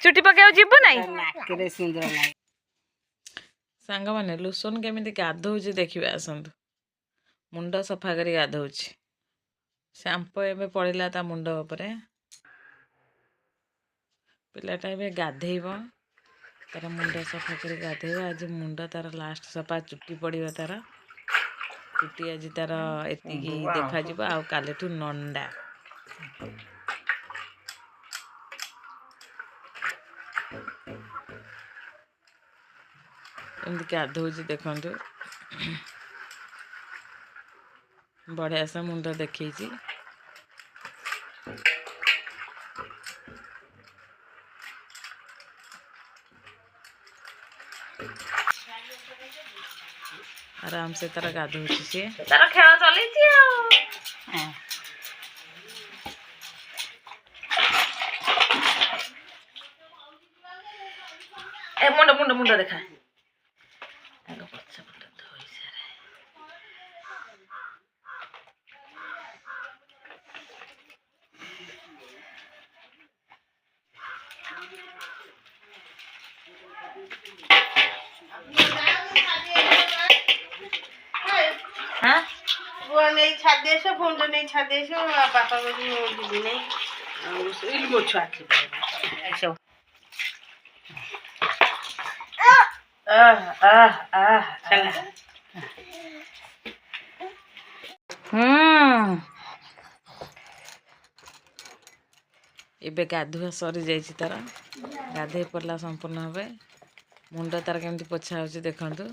चुटी पकाऊ जीवु नहीं नाकरे सुंदर लागे सांग माने लुसन केमिति गाधौछि देखिबे आसंतु मुंड सफा करी गाधौछि शैम्पू एबे पड़िला ता मुंड उपरे पिलाटा एबे गाधेइबो तार मुंड सफा करी गाधेइबो आज मुंड तार लास्ट सफा चुट्टी पड़िबो तार चुट्टी आज तार एतिकी देखा जिवो आ कालेठु नंडा एमती गाधौछि देखंतु बढ़िया से मुंड देखी आराम से तार गाधौछि सी तार खेल चली मुंड मुंड मुंड देखा हाँ वो नहीं छादे से फोन तो नहीं छादे से पापा को भी नहीं उस इल्मो छाती ऐसा चला एबे गाधुआ सरी जाइछि तार गाधे पड़ला संपूर्ण भावे मुंड तार केमती पोछा होछि देखंतु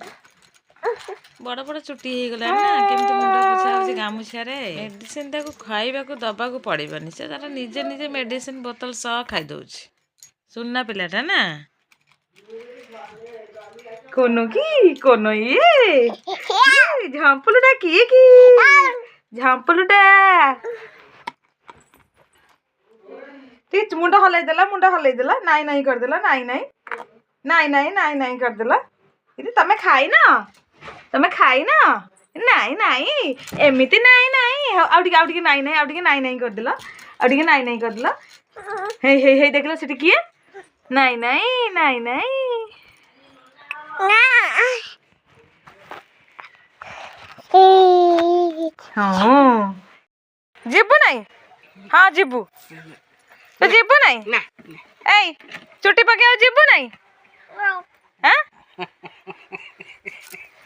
बड़ बड़ चुट्टी हो गला ना केमती मुंड पोछा होछि गामुछा रे मेडिसिन ताको खाइबा को दबा को पड़िबनी से तार निजे निजे मेडिसिन बोतल सह खाइ दउछि सुनना पिलाटा ना कोनो ये झांपलुटा किए की झांपलुटा ठीक मुंड हलाई देला नाई नाई कर देला नाई नाई कर देला इति तमे खाई ना नाई नाई एमिति नाई आउटिके नाई कर देला हे देखला सेठी किए नाई हाँ जीबू नहीं हाँ जीबू तो जीबू नहीं ना ए चुटी पकाओ जीबू नहीं हाँ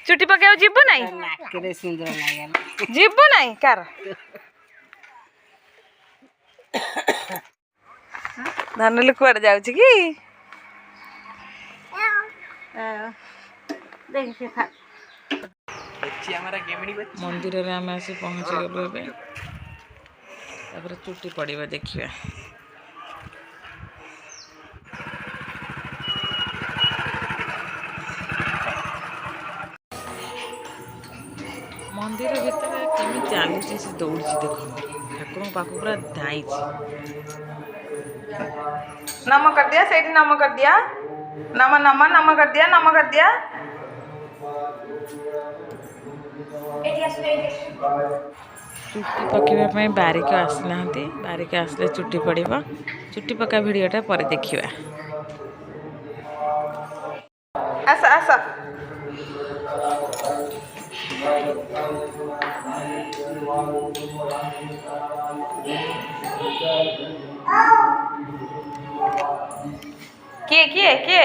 चुटी पकाओ जीबू नहीं नाकरे सुंदर लागे जीबू नहीं कर धानुलु कुआडे जाउछि की देखि खा मंदिर रे आम आसी पहुँची गलु एबे तापर चुट्टी पड़िबा देखिबा मंदिर भीतर केमी चलुची से दौड़ी देखो ठाकुर पाख पूरा धाई नम कर दिया सेठी नम कर दिया नम कर दिया चुट्टी पकेबा बारिक आसना बारिक आसले चुट्टी पड़िबा चुट्टी पका भिडियोटा पर देखिबा आसा के